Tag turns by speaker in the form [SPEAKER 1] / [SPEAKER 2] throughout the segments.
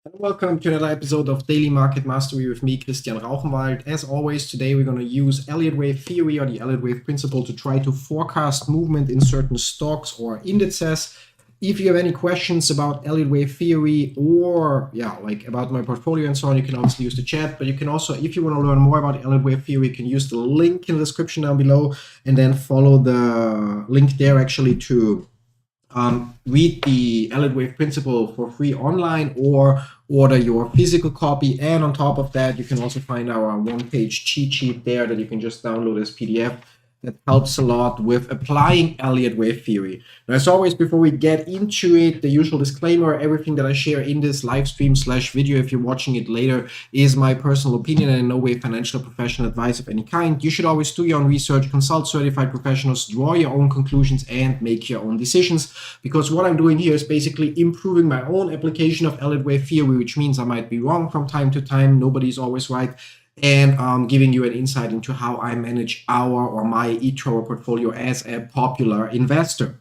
[SPEAKER 1] And welcome to another episode of Daily Market Mastery with me, Christian Rauchenwald. As always, today we're going to use Elliott Wave Theory or the Elliott Wave Principle to try to forecast movement in certain stocks or indices. If you have any questions about Elliott Wave Theory or like about my portfolio and so on, you can obviously use the chat. But you can also, if you want to learn more about Elliott Wave Theory, you can use the link in the description down below and then follow the link there actually to read the Elliott Wave Principle for free online or order your physical copy. And on top of that, you can also find our one-page cheat sheet there that you can just download as PDF. That helps a lot with applying Elliott Wave Theory. Now, as always, before we get into it, the usual disclaimer: everything that I share in this live stream / video, if you're watching it later, is my personal opinion and in no way financial or professional advice of any kind. You should always do your own research, consult certified professionals, draw your own conclusions, and make your own decisions. Because what I'm doing here is basically improving my own application of Elliott Wave Theory, which means I might be wrong from time to time. Nobody's always right. And giving you an insight into how I manage my eToro portfolio as a popular investor.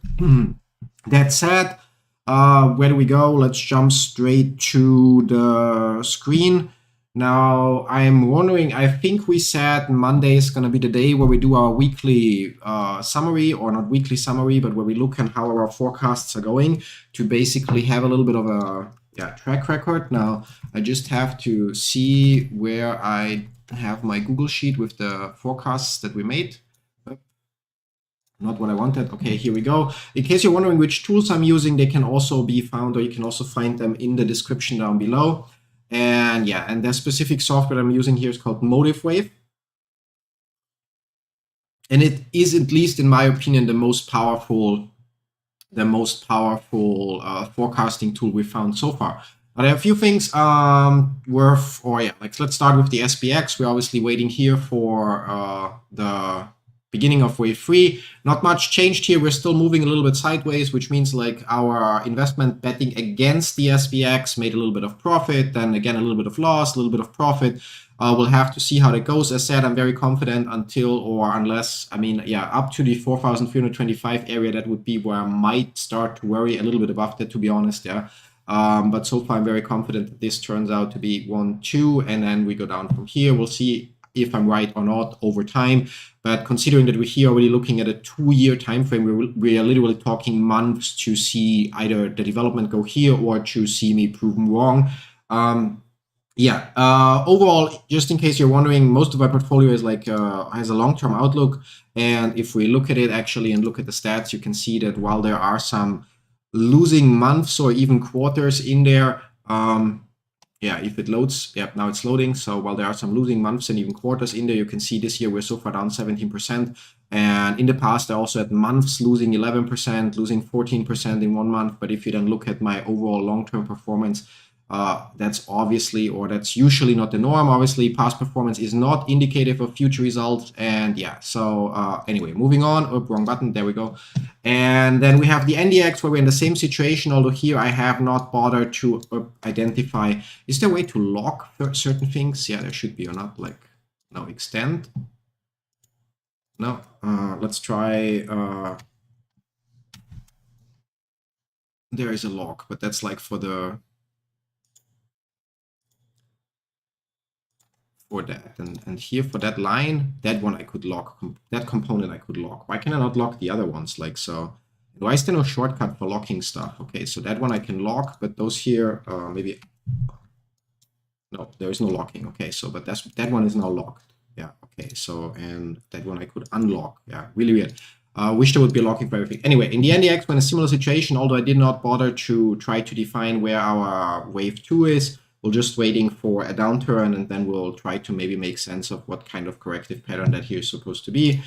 [SPEAKER 1] That said, where do we go? Let's jump straight to the screen. Now, I'm wondering, I think we said Monday is going to be the day where we do our weekly summary, or not weekly summary, but where we look at how our forecasts are going to basically have a little bit of a track record. Now, I just have to see where I have my Google Sheet with the forecasts that we made. Not what I wanted. Okay, here we go. In case you're wondering which tools I'm using, they can also be found, or you can also find them in the description down below. And the specific software I'm using here is called Motive Wave. And it is, at least in my opinion, the most powerful forecasting tool we've found so far. But there are a few things let's start with the SPX. We're obviously waiting here for the beginning of wave 3. Not much changed here. We're still moving a little bit sideways, which means like our investment betting against the SPX made a little bit of profit, then again a little bit of loss, a little bit of profit. We'll have to see how that goes. As said, I'm very confident up to the 4,325 area. That would be where I might start to worry a little bit about that, to be honest. But so far I'm very confident that this turns out to be 1, 2, and then we go down from here. We'll see if I'm right or not over time. But considering that we're here already looking at a 2-year time frame, we are literally talking months to see either the development go here or to see me proven wrong. Overall, just in case you're wondering, most of my portfolio is has a long-term outlook. And if we look at it actually and look at the stats, you can see that while there are some losing months or even quarters in there, if it loads, now it's loading. So while there are some losing months and even quarters in there, you can see this year we're so far down 17%. And in the past, I also had months losing 11%, losing 14% in 1 month. But if you then look at my overall long-term performance, that's usually not the norm. Obviously, past performance is not indicative of future results. And anyway, moving on. Oh, wrong button. There we go. And then we have the NDX, where we're in the same situation, although here I have not bothered to identify. Is there a way to lock certain things? Yeah, there should be, or not. No, extend. No, let's try. There is a lock, but that's like for that, and here for that line, that one I could lock, that component I could lock. Why can I not lock the other ones? Why is there no shortcut for locking stuff? Okay, so that one I can lock, but those here, maybe, no, there is no locking. Okay, so, but that one is now locked. Yeah, okay, so, and that one I could unlock. Yeah, really weird. Wish there would be a locking for everything. Anyway, in the NDX, we're in a similar situation, although I did not bother to try to define where our wave 2 is. We're just waiting for a downturn, and then we'll try to maybe make sense of what kind of corrective pattern that here is supposed to be.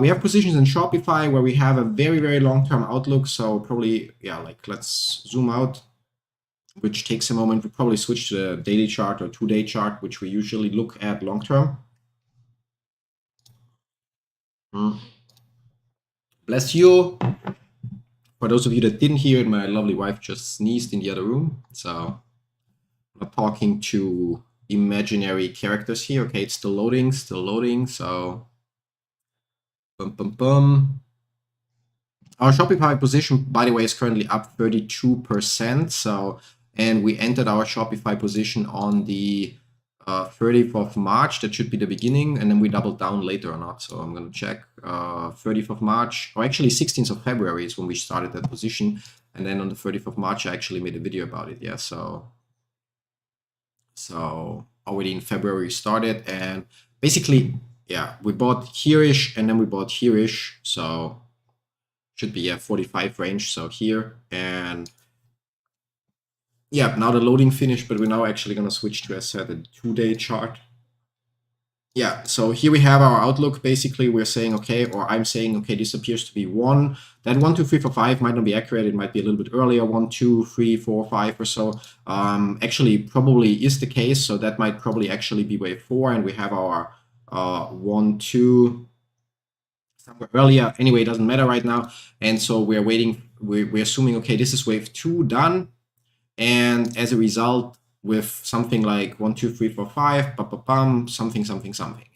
[SPEAKER 1] We have positions in Shopify where we have a very, very long-term outlook. So probably, let's zoom out, which takes a moment. We probably switch to the daily chart or 2-day chart, which we usually look at long-term. Bless you. For those of you that didn't hear it, my lovely wife just sneezed in the other room. So I'm not talking to imaginary characters here. Okay, it's still loading. So Our Shopify position, by the way, is currently up 32%. So, and we entered our Shopify position on the 30th of March. That should be the beginning, and then we doubled down later or not. So I'm going to check 30th of March, or actually 16th of February is when we started that position. And then on the 30th of March, I actually made a video about it. Yeah, so already in February started, and basically, yeah, we bought here-ish and then we bought here-ish. So should be 45 range. So here, and yeah, now the loading finished, but we're now actually going to switch to, as I said, a 2-day chart. Yeah, so here we have our outlook. Basically, we're saying, okay, or I'm saying, okay, this appears to be 1. That 1, 2, 3, 4, 5 might not be accurate. It might be a little bit earlier, 1, 2, 3, 4, 5 or so. Actually, probably is the case. So that might probably actually be wave 4, and we have our 1, 2 somewhere earlier. Anyway, it doesn't matter right now. And so we're waiting. We're assuming, okay, this is wave 2 done. And as a result, with something like 1, 2, 3, 4, 5, something.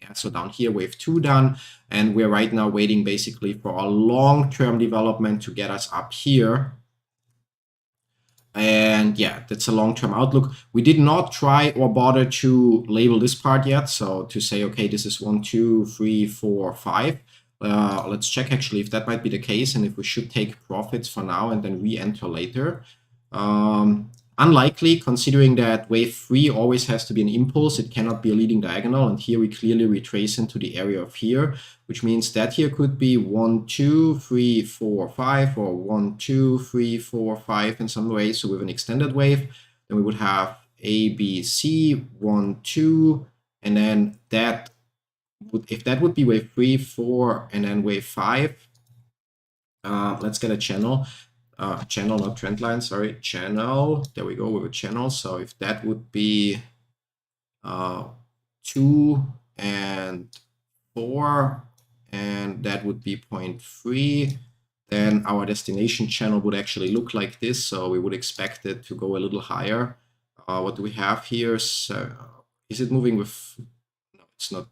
[SPEAKER 1] Yeah, so down here, wave 2 done. And we're right now waiting basically for a long-term development to get us up here. And yeah, that's a long-term outlook. We did not try or bother to label this part yet. So to say, okay, this is 1, 2, 3, 4, 5. Let's check actually if that might be the case and if we should take profits for now and then re-enter later. Unlikely, considering that wave 3 always has to be an impulse. It cannot be a leading diagonal. And here we clearly retrace into the area of here, which means that here could be 1, 2, 3, 4, 5, or 1, 2, 3, 4, 5 in some way. So with an extended wave, then we would have A, B, C, 1, 2, and then that would, if that would be wave 3, 4, and then wave 5, let's get a channel. Channel, not trend line, sorry, channel. There we go with a channel. So if that would be 2 and 4, and that would be 0.3, then our destination channel would actually look like this. So we would expect it to go a little higher. What do we have here? So is it moving with? No, it's not.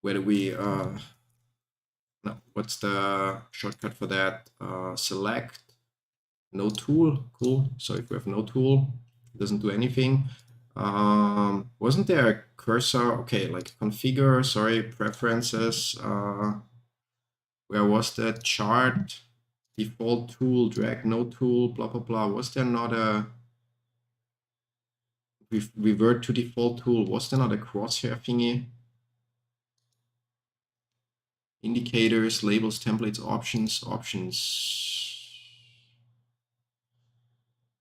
[SPEAKER 1] Where do we? No, what's the shortcut for that? Select, no tool, cool. So if we have no tool, it doesn't do anything. Wasn't there a cursor? Okay, like configure, sorry, preferences. Where was that chart? Default tool, drag, no tool, blah, blah, blah. Was there not a revert to default tool? Was there not a crosshair thingy? Indicators, labels, templates, options,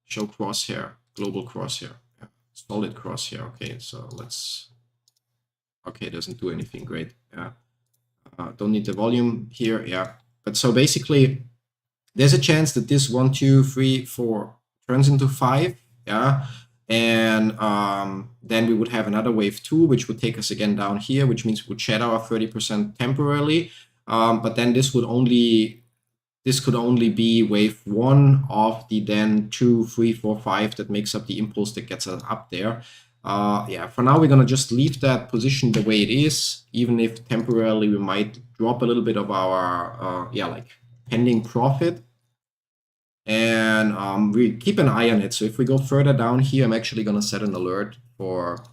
[SPEAKER 1] show crosshair, global crosshair, yeah. Solid crosshair. Okay, so let's, okay, it doesn't do anything great. Yeah, don't need the volume here. Yeah, but so basically there's a chance that this 1, 2, 3, 4 turns into 5. Yeah, and then we would have another wave 2, which would take us again down here, which means we would shed our 30% temporarily. But then this would only, this could only be wave 1 of the then 2, 3, 4, 5 that makes up the impulse that gets us up there. Yeah, for now we're gonna just leave that position the way it is, even if temporarily we might drop a little bit of our yeah, like pending profit. And we keep an eye on it. So if we go further down here, I'm actually gonna set an alert for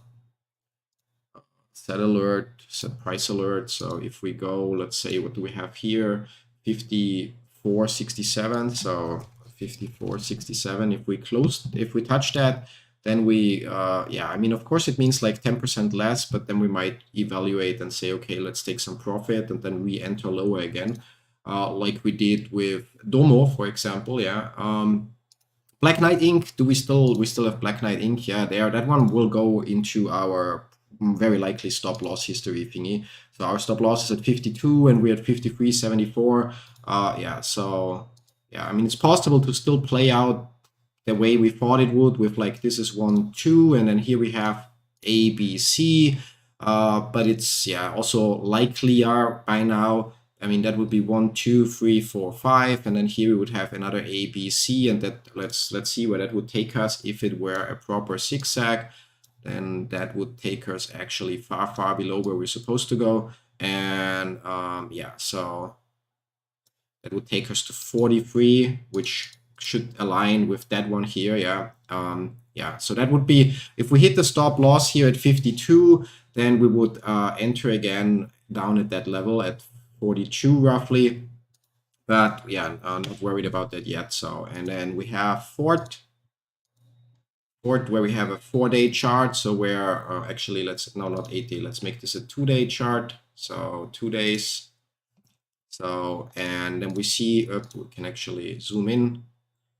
[SPEAKER 1] set alert, set price alert. So if we go, let's say, what do we have here? 54.67. So 54.67. If we close, if we touch that, then we, yeah, I mean, of course, it means like 10% less, but then we might evaluate and say, okay, let's take some profit and then re-enter lower again, like we did with Domo, for example. Yeah. Black Knight Ink. We still have Black Knight Ink. Yeah, there. That one will go into our very likely stop loss history thingy. So our stop loss is at 52 and we're at 53.74. Yeah, so yeah, I mean, it's possible to still play out the way we thought it would with like this is 1, 2, and then here we have A, B, C. But it's, yeah, also likelier by now. I mean, that would be 1, 2, 3, 4, 5, and then here we would have another A, B, C, and that let's see where that would take us. If it were a proper zigzag, then that would take us actually far, far below where we're supposed to go. And yeah, so that would take us to 43, which should align with that one here. Yeah, so that would be, if we hit the stop loss here at 52, then we would enter again down at that level at 42 roughly. But yeah, not worried about that yet. So, and then we have Fort, where we have a 4-day chart. So where actually, let's, no, not 8-day, let's make this a 2-day chart. So 2 days. So, and then we see, we can actually zoom in.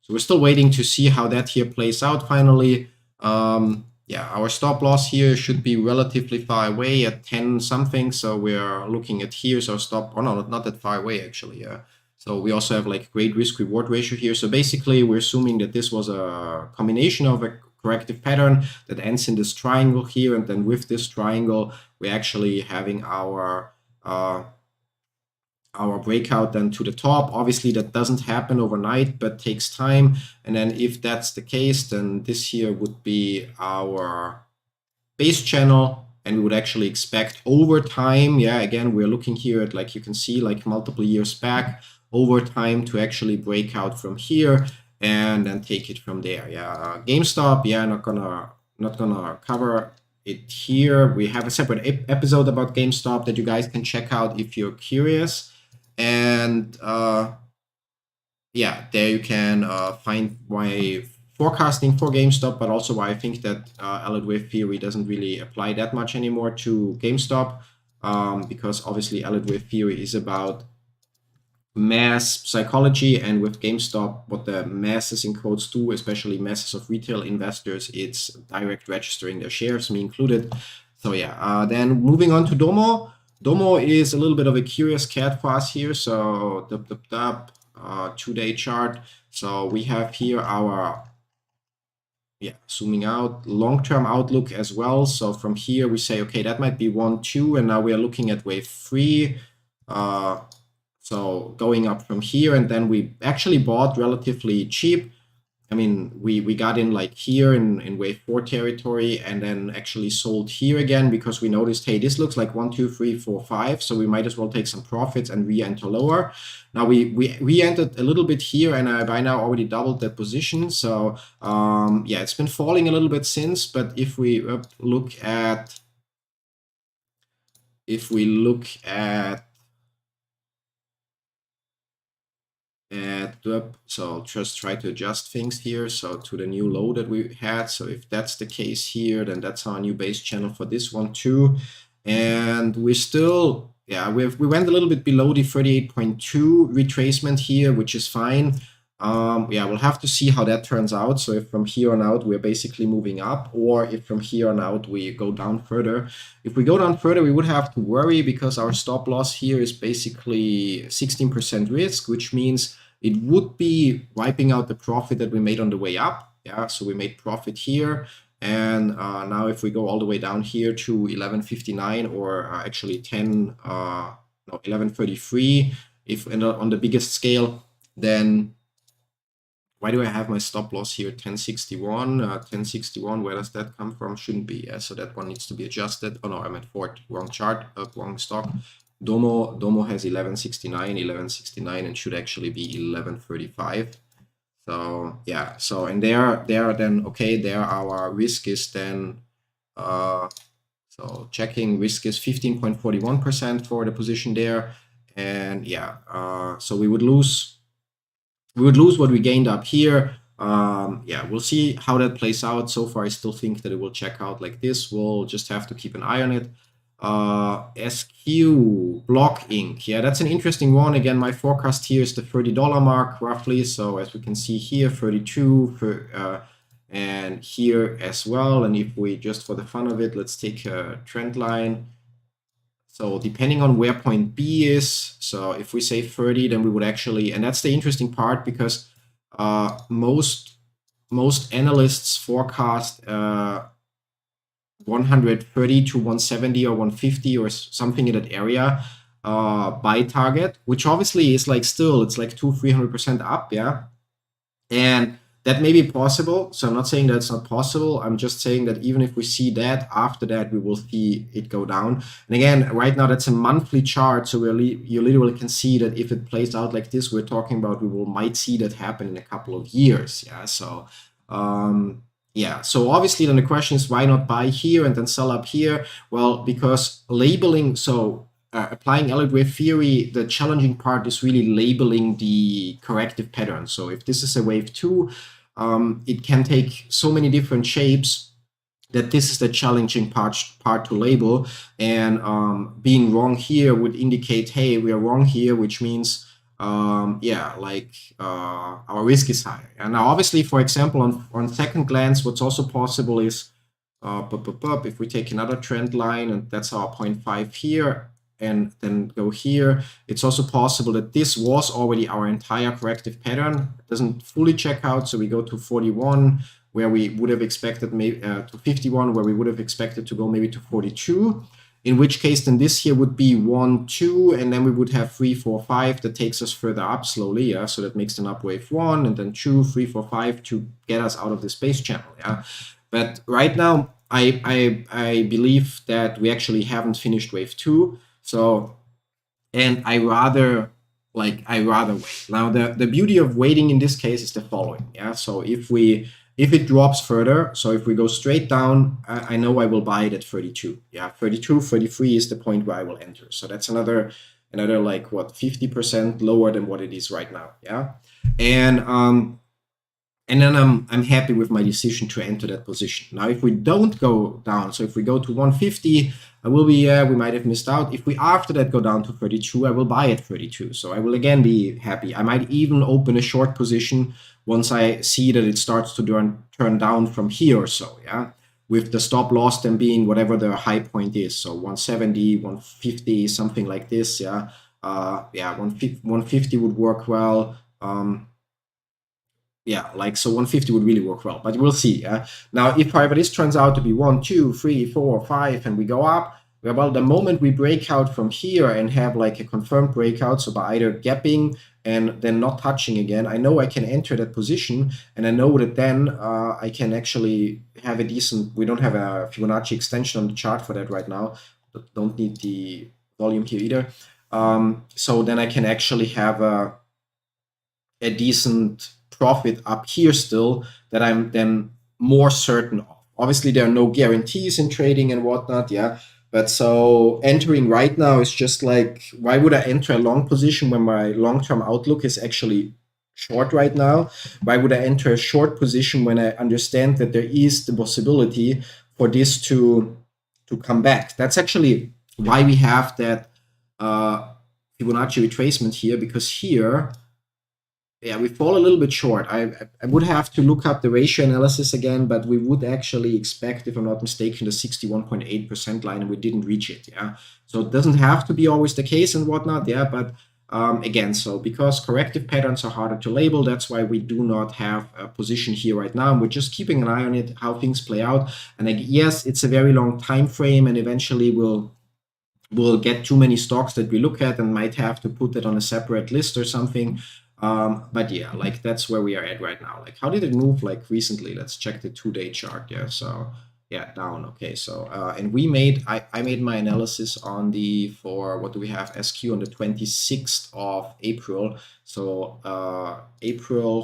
[SPEAKER 1] So we're still waiting to see how that here plays out finally. Yeah, our stop loss here should be relatively far away at 10 something. So we're looking at here's our stop. Oh no, not that far away actually. Yeah. So we also have like great risk reward ratio here. So basically we're assuming that this was a combination of a corrective pattern that ends in this triangle here. And then with this triangle, we're actually having our breakout then to the top. Obviously that doesn't happen overnight, but takes time. And then if that's the case, then this here would be our base channel, and we would actually expect over time, yeah, again, we're looking here at, like you can see, like multiple years back, over time to actually break out from here and then take it from there. Yeah, GameStop, yeah, not gonna cover it here. We have a separate episode about GameStop that you guys can check out if you're curious. And yeah, there you can find why forecasting for GameStop, but also why I think that Elliott Wave Theory doesn't really apply that much anymore to GameStop, because obviously Elliott Wave Theory is about mass psychology, and with GameStop, what the masses in quotes do, especially masses of retail investors, it's direct registering their shares, me included. So yeah, then moving on to Domo. Domo is a little bit of a curious cat for us here. So 2-day chart. So we have here our, yeah, zooming out, long-term outlook as well. So from here we say, okay, that might be 1, 2, and now we are looking at wave 3. So going up from here, and then we actually bought relatively cheap. I mean, we got in like here in wave 4 territory, and then actually sold here again because we noticed, hey, this looks like 1, 2, 3, 4, 5. So we might as well take some profits and re-enter lower. Now we re-entered a little bit here, and I by now already doubled that position. So yeah, it's been falling a little bit since. But if we look at so I'll just try to adjust things here, so to the new low that we had. So if that's the case here, then that's our new base channel for this one too. And we still, yeah, we went a little bit below the 38.2 retracement here, which is fine. Yeah, we'll have to see how that turns out. So if from here on out we're basically moving up, or if from here on out we go down further. If we go down further, we would have to worry because our stop loss here is basically 16% risk, which means it would be wiping out the profit that we made on the way up. Yeah, so we made profit here. And now if we go all the way down here to 11.59, or actually 11.33, if on the biggest scale, then why do I have my stop loss here? 10.61, 10.61, where does that come from? Shouldn't be, yeah, so that one needs to be adjusted. Oh no, I'm at Fort, wrong chart, wrong stock. Domo has 11.69, and should actually be 11.35. So yeah, so and there then, okay, there our risk is then, so checking, risk is 15.41% for the position there. And yeah, so we would lose what we gained up here. Yeah, we'll see how that plays out. So far I still think that it will check out like this. We'll just have to keep an eye on it. SQ Block Inc. Yeah, that's an interesting one. Again, my forecast here is the $30 mark roughly. So as we can see here, 32 and here as well. And if we, just for the fun of it, let's take a trend line. So depending on where point B is, so if we say 30, then we would actually, and that's the interesting part, because most analysts forecast 130 to 170 or 150 or something in that area buy target, which obviously is like still, it's like 200-300% up, yeah. And that may be possible. So I'm not saying that's not possible. I'm just saying that even if we see that, after that, we will see it go down. And again, right now, that's a monthly chart. So you literally can see that if it plays out like this, we're talking about might see that happen in a couple of years. Yeah. So, yeah. So obviously, then the question is, why not buy here and then sell up here? Well, because labeling, applying Elliott Wave Theory, the challenging part is really labeling the corrective pattern. So if this is a wave 2, it can take so many different shapes that this is the challenging part to label. And being wrong here would indicate, hey, we are wrong here, which means, our risk is higher. And now, obviously, for example, on second glance, what's also possible is, if we take another trend line, and that's our 0.5 here, and then go here, it's also possible that this was already our entire corrective pattern. It doesn't fully check out, so we go to 41, where we would have expected maybe to 51, where we would have expected to go maybe to 42. In which case, then this here would be 1, 2, and then we would have 3, 4, 5 that takes us further up slowly. Yeah, so that makes an up wave 1, and then 2, 3, 4, 5 to get us out of the space channel. Yeah, but right now, I believe that we actually haven't finished wave 2. So, and I rather wait. Now, the beauty of waiting in this case is the following. Yeah. So if it drops further, so if we go straight down, I know I will buy it at 32. Yeah, 32, 33 is the point where I will enter. So that's another like what, 50% lower than what it is right now. Yeah. And then I'm happy with my decision to enter that position. Now, if we don't go down, so if we go to 150, I will be, we might have missed out. If we after that go down to 32, I will buy at 32. So I will again be happy. I might even open a short position once I see that it starts to turn down from here or so, yeah? With the stop loss then being whatever the high point is. So 170, 150, something like this, yeah? 150 would work well. Yeah, like, so 150 would really work well, but we'll see. Yeah. Now, if however this turns out to be 1, 2, 3, 4, 5, and we go up, well, the moment we break out from here and have like a confirmed breakout, so by either gapping and then not touching again, I know I can enter that position, and I know that then I can actually have a decent, we don't have a Fibonacci extension on the chart for that right now, but don't need the volume here either. So then I can actually have a decent profit up here still that I'm then more certain of. Obviously, there are no guarantees in trading and whatnot, yeah. But so entering right now is just like, why would I enter a long position when my long-term outlook is actually short right now? Why would I enter a short position when I understand that there is the possibility for this to come back? That's actually why we have that Fibonacci retracement here, because here, yeah, we fall a little bit short. I would have to look up the ratio analysis again, but we would actually expect, if I'm not mistaken, the 61.8% line, and we didn't reach it. Yeah, so it doesn't have to be always the case and whatnot. Yeah, but again, so because corrective patterns are harder to label, that's why we do not have a position here right now. And we're just keeping an eye on it, how things play out. And yes, it's a very long time frame, and eventually we'll get too many stocks that we look at and might have to put it on a separate list or something. But yeah, like that's where we are at right now. Like, how did it move like recently? Let's check the 2-day chart. Yeah, so yeah, down. Okay, so and I made my analysis on for what do we have, SQ on the 26th of April. So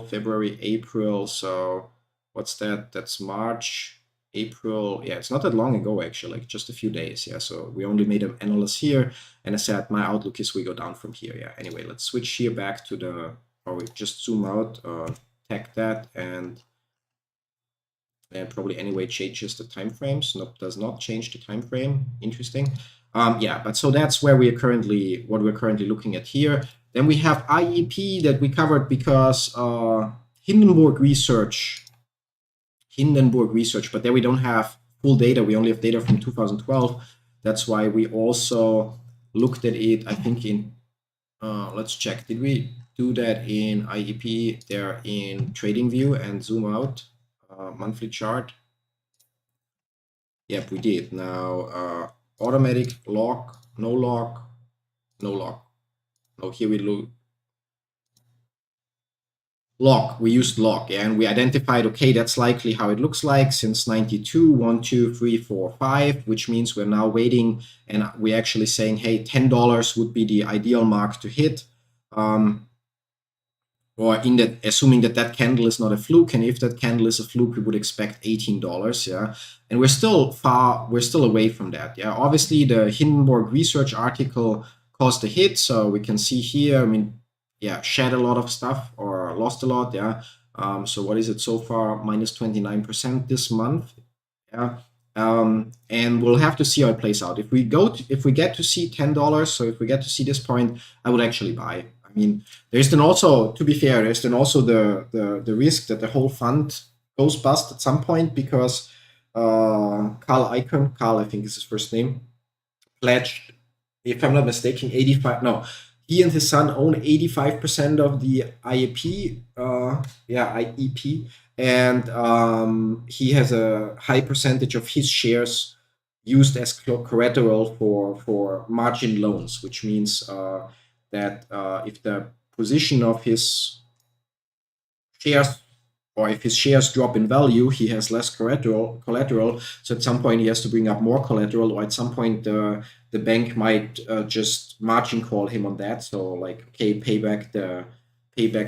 [SPEAKER 1] February, April. So what's that? That's March, April. Yeah, it's not that long ago actually, like just a few days. Yeah, so we only made an analysis here, and I said my outlook is we go down from here. Yeah, anyway, let's switch here back to the, or we just zoom out, tag that, and probably anyway changes the time frames. Nope, does not change the time frame. Interesting. Yeah, but so that's where what we're currently looking at here. Then we have IEP that we covered because Hindenburg research, but there we don't have full data. We only have data from 2012. That's why we also looked at it, I think in, let's check. Did we do that in IEP there in TradingView and zoom out monthly chart? Yep, we did. Now automatic lock, no lock, no lock. Now here we look. log. We used log, yeah, and we identified, okay, that's likely how it looks like since 92, 1, 2, 3, 4, 5, which means we're now waiting, and we're actually saying, hey, $10 would be the ideal mark to hit. Or in that, assuming that that candle is not a fluke, and if that candle is a fluke, we would expect $18, yeah. And we're still away from that, yeah. Obviously, the Hindenburg research article caused a hit, so we can see here, I mean, yeah, shed a lot of stuff or lost a lot, yeah. So what is it so far? Minus 29% this month, yeah. And we'll have to see how it plays out. If we get to see $10, so if we get to see this point, I would actually buy. I mean, there's then also, to be fair, there's then also the risk that the whole fund goes bust at some point because Carl, I think is his first name, pledged, if I'm not mistaken, 85. No, he and his son own 85% of the IEP. IEP, and he has a high percentage of his shares used as collateral for margin loans, which means that if the position of his shares, or if his shares drop in value, he has less collateral. So at some point he has to bring up more collateral, or at some point the bank might just margin call him on that. So like, okay, pay back the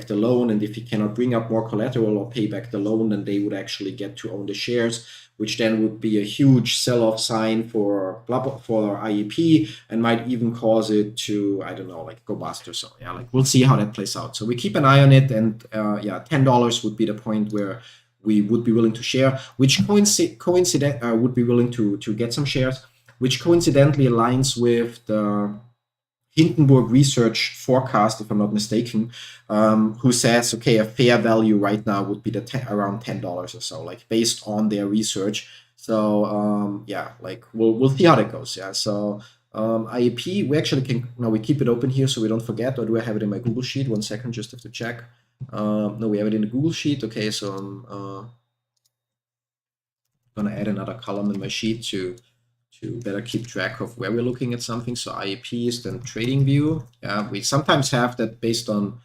[SPEAKER 1] loan, and if he cannot bring up more collateral or pay back the loan, then they would actually get to own the shares, which then would be a huge sell-off sign for IEP, and might even cause it to, I don't know, like go bust or so. Yeah, like we'll see how that plays out. So we keep an eye on it, and $10 would be the point where we would be willing to share, which would be willing to get some shares, which coincidentally aligns with the Hindenburg research forecast, if I'm not mistaken, who says, okay, a fair value right now would be around $10 or so, like based on their research. So like we'll see how that goes. Yeah. So IEP, we actually can now, we keep it open here so we don't forget. Or do I have it in my Google Sheet? 1 second, just have to check. No, we have it in the Google Sheet. Okay, so I'm gonna add another column in my sheet to better keep track of where we're looking at something. So IEP is then trading view. Yeah, we sometimes have that based on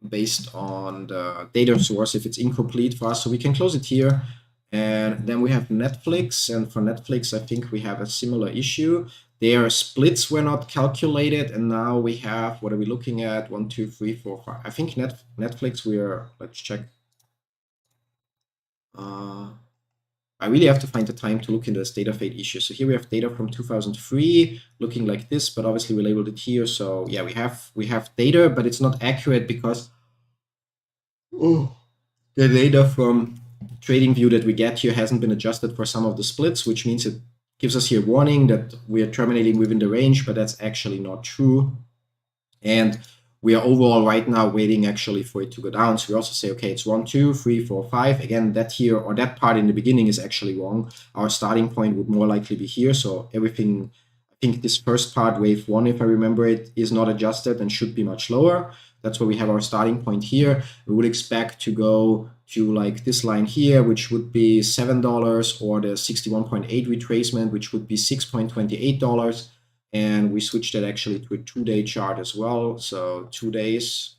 [SPEAKER 1] the data source if it's incomplete for us. So we can close it here. And then we have Netflix, and for Netflix, I think we have a similar issue. Their splits were not calculated, and now we have, what are we looking at? 1, 2, 3, 4, 5. I think Netflix, let's check. I really have to find the time to look into this data fade issue. So here we have data from 2003 looking like this, but obviously we labeled it here. So yeah, we have data, but it's not accurate because the data from TradingView that we get here hasn't been adjusted for some of the splits, which means it gives us here a warning that we are terminating within the range, but that's actually not true. And we are overall right now waiting actually for it to go down. So we also say, okay, it's 1, 2, 3, 4, 5. Again, that here, or that part in the beginning is actually wrong. Our starting point would more likely be here. So everything, I think this first part, wave 1, if I remember it, is not adjusted and should be much lower. That's where we have our starting point here. We would expect to go to like this line here, which would be $7, or the 61.8 retracement, which would be $6.28. And we switched that actually to a 2-day chart as well. So 2 days.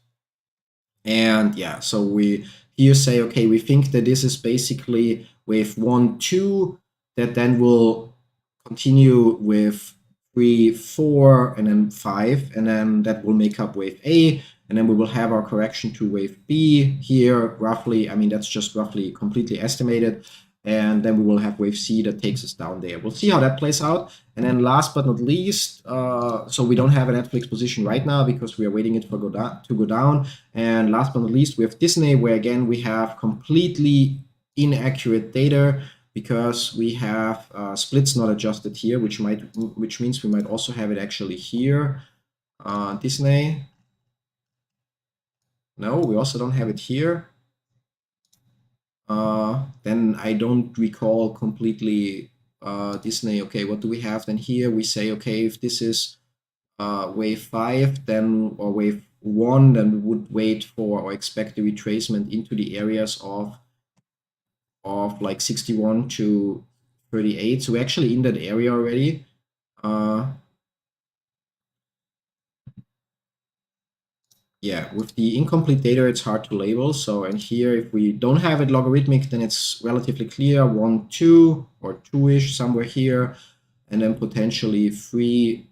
[SPEAKER 1] And yeah, so we here say, okay, we think that this is basically wave 1, 2, that then will continue with 3, 4, and then 5. And then that will make up wave A. And then we will have our correction to wave B here, roughly. I mean, that's just roughly completely estimated. And then we will have wave C that takes us down there. We'll see how that plays out. And then last but not least, so we don't have a Netflix position right now because we are waiting it to go down. And last but not least, we have Disney, where again we have completely inaccurate data because we have splits not adjusted here, which means we might also have it actually here. Disney. No, we also don't have it here. Then I don't recall completely Disney. Okay, what do we have then here? We say, okay, if this is wave 5, then, or wave 1, then we would wait for or expect the retracement into the areas of like 61 to 38. So we're actually in that area already. yeah, with the incomplete data, it's hard to label. So, and here, if we don't have it logarithmic, then it's relatively clear, 1, 2, or 2-ish, somewhere here, and then potentially 3,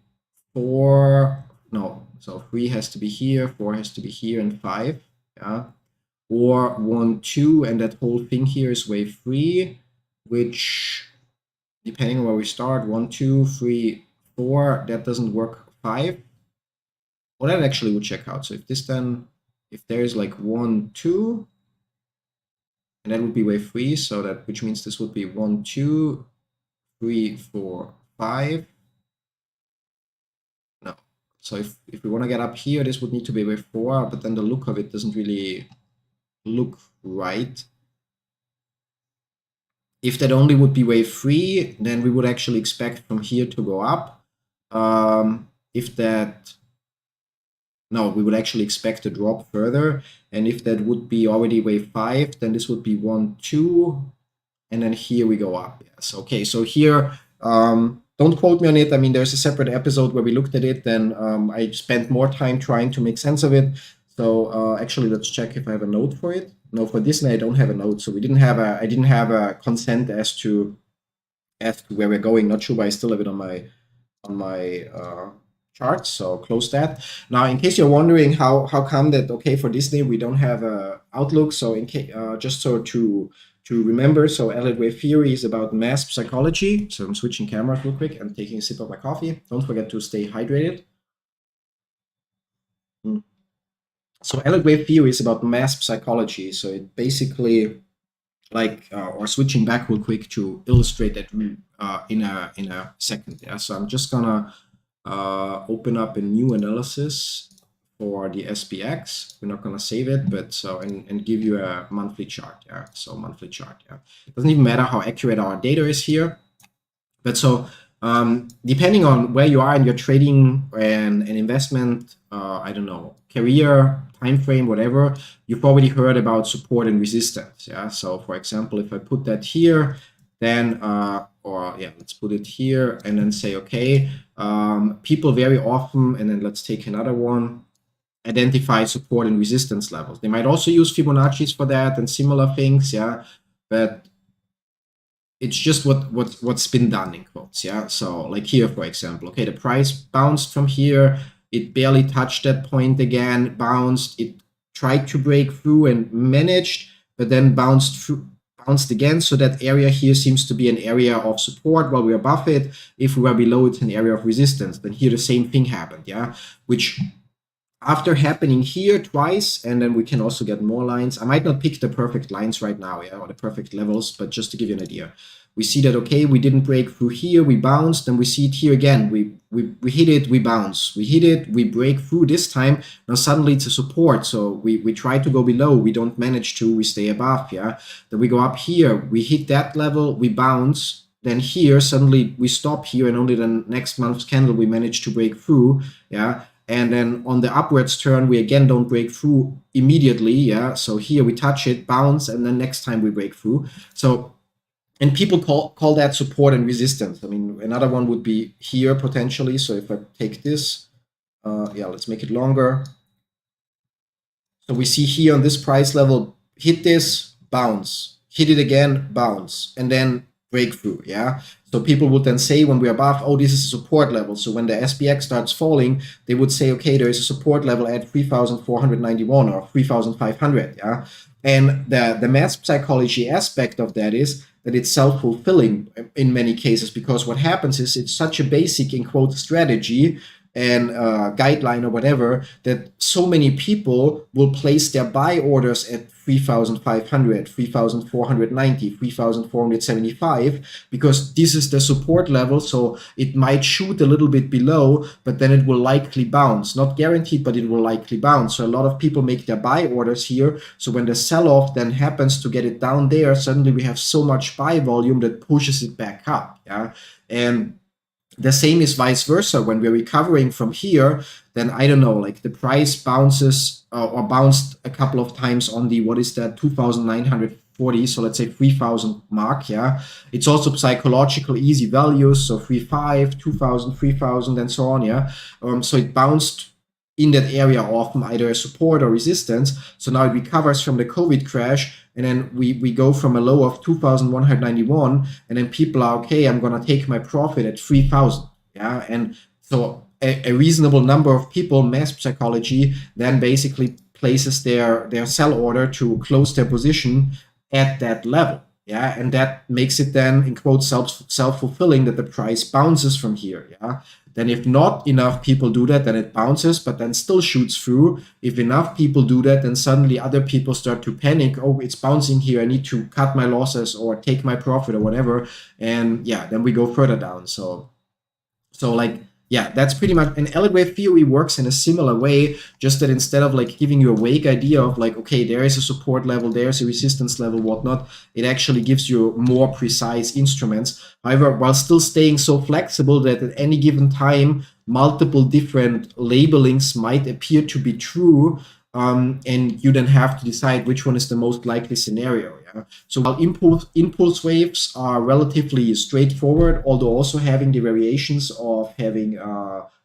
[SPEAKER 1] 4, no, so 3 has to be here, 4 has to be here, and 5, yeah, or 1, 2, and that whole thing here is wave 3, which, depending on where we start, 1, 2, 3, 4, that doesn't work, 5. Well, that actually would check out. So if this then, if there is like 1, 2, and that would be wave 3, so that, which means this would be 1, 2, 3, 4, 5. No. So if we want to get up here, this would need to be wave 4, but then the look of it doesn't really look right. If that only would be wave 3, then we would actually expect from here to go up. If that, no, we would actually expect a drop further. And if that would be already wave 5, then this would be 1, 2, and then here we go up. Yes, okay, so here, don't quote me on it. I mean, there's a separate episode where we looked at it, and I spent more time trying to make sense of it. So actually, let's check if I have a note for it. No, for Disney, I don't have a note. So I didn't have a consent as to where we're going. Not sure, but I still have it on my charts, so close that. Now, in case you're wondering how come that, okay, for Disney we don't have a outlook, so in case just so to remember, so Elliott Wave Theory is about mass psychology. So I'm switching cameras real quick and taking a sip of my coffee. Don't forget to stay hydrated. So Elliott Wave Theory is about mass psychology. So it basically, like, or switching back real quick to illustrate that in a second. Yeah, so I'm just gonna open up a new analysis for the SPX. We're not going to save it, but so, and give you a monthly chart. Yeah, so monthly chart. Yeah, it doesn't even matter how accurate our data is here, but so depending on where you are in your trading and investment, I don't know, career, time frame, whatever, you've already heard about support and resistance. Yeah, so for example, if I put that here, then or yeah, let's put it here and then say, okay, people very often, and then let's take another one, identify support and resistance levels. They might also use Fibonacci's for that and similar things, yeah, but it's just what's been done in quotes, yeah. So like here, for example, okay, the price bounced from here, it barely touched that point again, bounced, it tried to break through and managed, but then bounced again. So that area here seems to be an area of support while we're above it. If we were below, it's an area of resistance. Then here the same thing happened, yeah, which after happening here twice, and then we can also get more lines. I might not pick the perfect lines right now, yeah, or the perfect levels, but just to give you an idea, we see that, okay, we didn't break through here, we bounced, and we see it here again. We hit it, we bounce, we hit it, we break through this time. Now suddenly it's a support, so we try to go below, we don't manage to, we stay above, yeah. Then we go up here, we hit that level, we bounce. Then here suddenly we stop here, and only the next month's candle we manage to break through, yeah. And then on the upwards turn, we again don't break through immediately, yeah. So here we touch it, bounce, and then next time we break through. So, and people call that support and resistance. I mean, another one would be here potentially. So if I take this, yeah, let's make it longer. So we see here on this price level, hit this, bounce, hit it again, bounce, and then breakthrough, yeah. So people would then say when we're above, oh, this is a support level. So when the SPX starts falling, they would say, okay, there is a support level at 3,491 or 3,500, yeah. And the mass psychology aspect of that is that it's self-fulfilling in many cases, because what happens is it's such a basic, in quote, strategy and guideline or whatever, that so many people will place their buy orders at 3,500, 3,490, 3,475, because this is the support level. So it might shoot a little bit below, but then it will likely bounce. Not guaranteed, but it will likely bounce. So a lot of people make their buy orders here. So when the sell-off then happens to get it down there, suddenly we have so much buy volume that pushes it back up, yeah. And the same is vice versa. When we're recovering from here, then I don't know, like the price bounces or bounced a couple of times on the, what is that, 2,940, so let's say 3,000 mark, yeah. It's also psychological easy values, so 3,500, 2,000, 3,000, and so on, yeah. So it bounced in that area often either a support or resistance. So now it recovers from the COVID crash, and then we go from a low of 2,191, and then people are, okay, I'm gonna take my profit at 3,000. Yeah, and so a reasonable number of people, mass psychology, then basically places their sell order to close their position at that level. Yeah, and that makes it then, in quotes, self-fulfilling, that the price bounces from here. Yeah, then if not enough people do that, then it bounces, but then still shoots through. If enough people do that, then suddenly other people start to panic. Oh, it's bouncing here. I need to cut my losses or take my profit or whatever. And yeah, then we go further down. So like, yeah, that's pretty much, and Elliott Wave Theory works in a similar way, just that instead of like giving you a vague idea of like, okay, there is a support level, there's a resistance level, whatnot, it actually gives you more precise instruments. However, while still staying so flexible that at any given time, multiple different labelings might appear to be true, and you then have to decide which one is the most likely scenario. Yeah? So while impulse waves are relatively straightforward, although also having the variations of having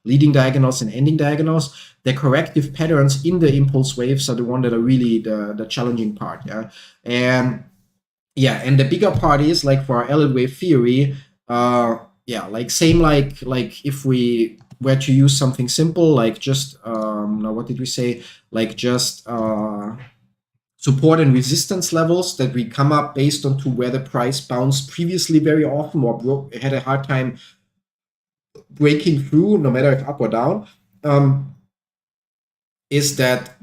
[SPEAKER 1] leading diagonals and ending diagonals, the corrective patterns in the impulse waves are the one that are really the challenging part. Yeah, and the bigger part is like for our Elliott Wave Theory, like same like if we were to use something simple like just now what did we say, like just support and resistance levels that we come up based on to where the price bounced previously very often or had a hard time breaking through, no matter if up or down. Is that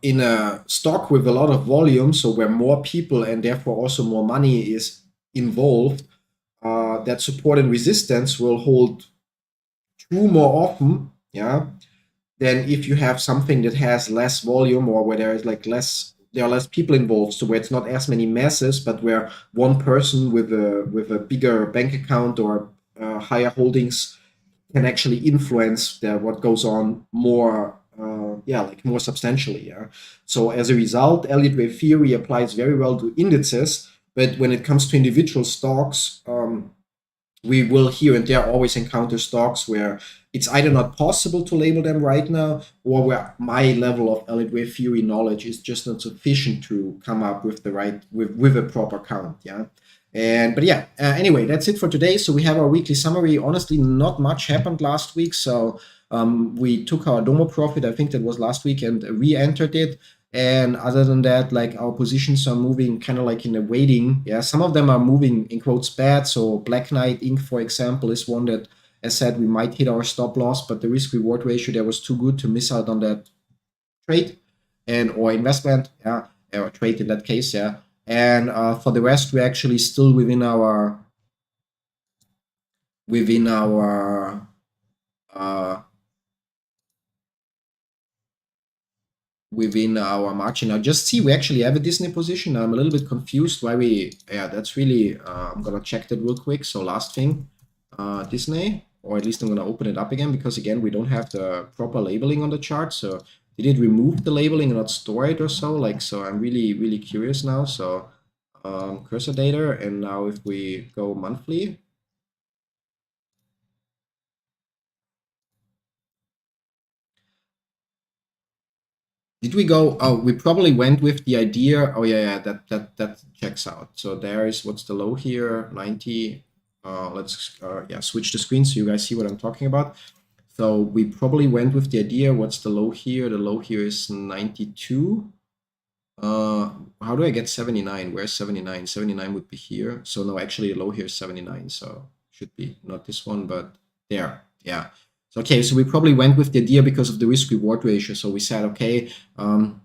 [SPEAKER 1] in a stock with a lot of volume, so where more people and therefore also more money is involved, that support and resistance will hold true more often, yeah, than if you have something that has less volume or where there is like there are less people involved, so where it's not as many masses, but where one person with a bigger bank account or higher holdings can actually influence what goes on more, more substantially. Yeah. So as a result, Elliott Wave Theory applies very well to indices, but when it comes to individual stocks, we will here and there always encounter stocks where it's either not possible to label them right now, or where my level of Elliott Wave Theory knowledge is just not sufficient to come up with the right with a proper count. Yeah. Anyway, that's it for today. So we have our weekly summary. Honestly, not much happened last week. So we took our Domo profit, I think that was last week, and re-entered it. And other than that, like our positions are moving kind of like in a waiting. Yeah, some of them are moving in quotes bad. So Black Knight Inc., for example, is one that, as said, we might hit our stop loss, but the risk reward ratio there was too good to miss out on that trade or investment. Yeah, or trade in that case. Yeah. And for the rest, we're actually still within our margin. Now just see, we actually have a Disney position. I'm a little bit confused why that's really, I'm gonna check that real quick. So last thing, Disney, or at least I'm gonna open it up again, because again, we don't have the proper labeling on the chart. So did it remove the labeling and not store it or so? Like, so I'm really, really curious now. So cursor data, and now if we go monthly, did we go? Oh, we probably went with the idea. Oh yeah, that checks out. So there is, what's the low here? 90. Let's switch the screen so you guys see what I'm talking about. So we probably went with the idea. What's the low here? The low here is 92. How do I get 79? Where's 79? 79 would be here. So no, actually the low here is 79. So should be not this one, but there. Yeah. So, okay, so we probably went with the idea because of the risk reward ratio. So we said, okay, from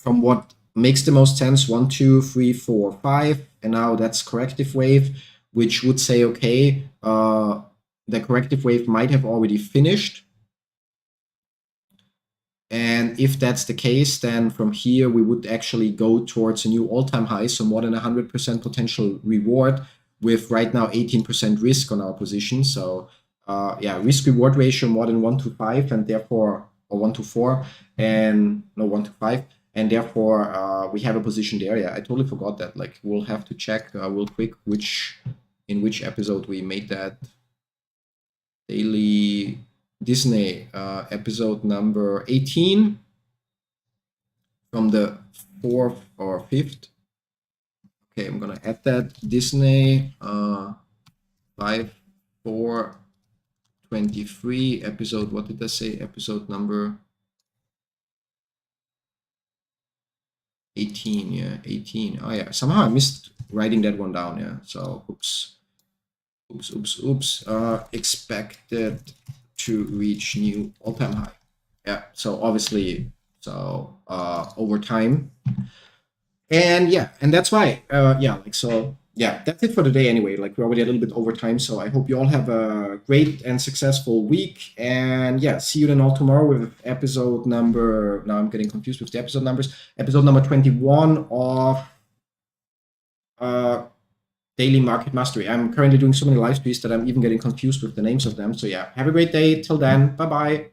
[SPEAKER 1] what makes the most sense, 1, 2, 3, 4, 5, and now that's corrective wave, which would say, okay, the corrective wave might have already finished. And if that's the case, then from here, we would actually go towards a new all-time high, so more than 100% potential reward, with right now 18% risk on our position. So risk reward ratio more than 1 to 5, and therefore, or 1 to 4, and no, 1 to 5. And therefore, we have a position there. Yeah, I totally forgot that. Like, we'll have to check real quick in which episode we made that daily Disney, episode number 18 from the 4th or 5th. Okay, I'm gonna add that Disney 5/4/23 episode. What did I say? Episode number 18. Yeah, 18. Oh yeah, somehow I missed writing that one down. Yeah, so oops. Expected to reach new all-time high. Yeah, so obviously, so over time. And yeah, and that's why, that's it for today anyway. Like, we're already a little bit over time, so I hope you all have a great and successful week. And yeah, see you then all tomorrow with episode number, now I'm getting confused with the episode numbers, episode number 21 of Daily Market Mastery. I'm currently doing so many live streams that I'm even getting confused with the names of them. So yeah, have a great day. Till then, bye-bye.